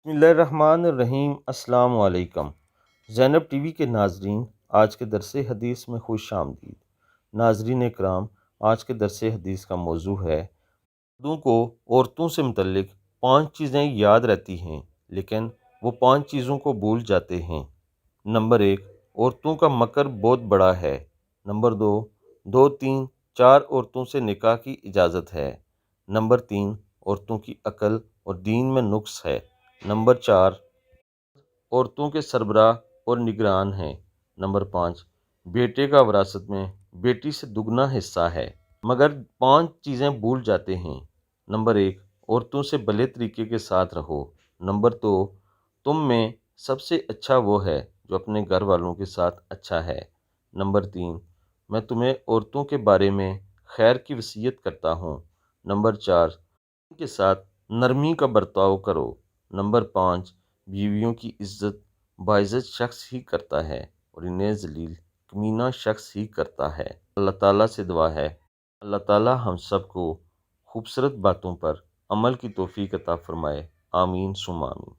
بسم اللہ الرحمن الرحیم۔ السلام علیکم زینب ٹی وی کے ناظرین، آج کے درس حدیث میں خوش آمدید۔ ناظرین اکرام، آج کے درس حدیث کا موضوع ہے مردوں کو عورتوں سے متعلق 5 چیزیں یاد رہتی ہیں لیکن وہ 5 چیزوں کو بھول جاتے ہیں۔ نمبر 1، عورتوں کا مکر بہت بڑا ہے۔ نمبر 2، 2 3 4 عورتوں سے نکاح کی اجازت ہے۔ نمبر 3، عورتوں کی عقل اور دین میں نقص ہے۔ نمبر 4، عورتوں کے سربراہ اور نگران ہیں۔ نمبر 5، بیٹے کا وراثت میں بیٹی سے دگنا حصہ ہے، مگر 5 چیزیں بھول جاتے ہیں۔ نمبر 1، عورتوں سے بھلے طریقے کے ساتھ رہو۔ نمبر 2، تم میں سب سے اچھا وہ ہے جو اپنے گھر والوں کے ساتھ اچھا ہے۔ نمبر 3، میں تمہیں عورتوں کے بارے میں خیر کی وصیت کرتا ہوں۔ نمبر 4، ان کے ساتھ نرمی کا برتاؤ کرو۔ نمبر 5، بیویوں کی عزت باعزت شخص ہی کرتا ہے اور انہیں ذلیل کمینہ شخص ہی کرتا ہے۔ اللہ تعالیٰ سے دعا ہے اللہ تعالیٰ ہم سب کو خوبصورت باتوں پر عمل کی توفیق عطا فرمائے۔ آمین ثم آمین۔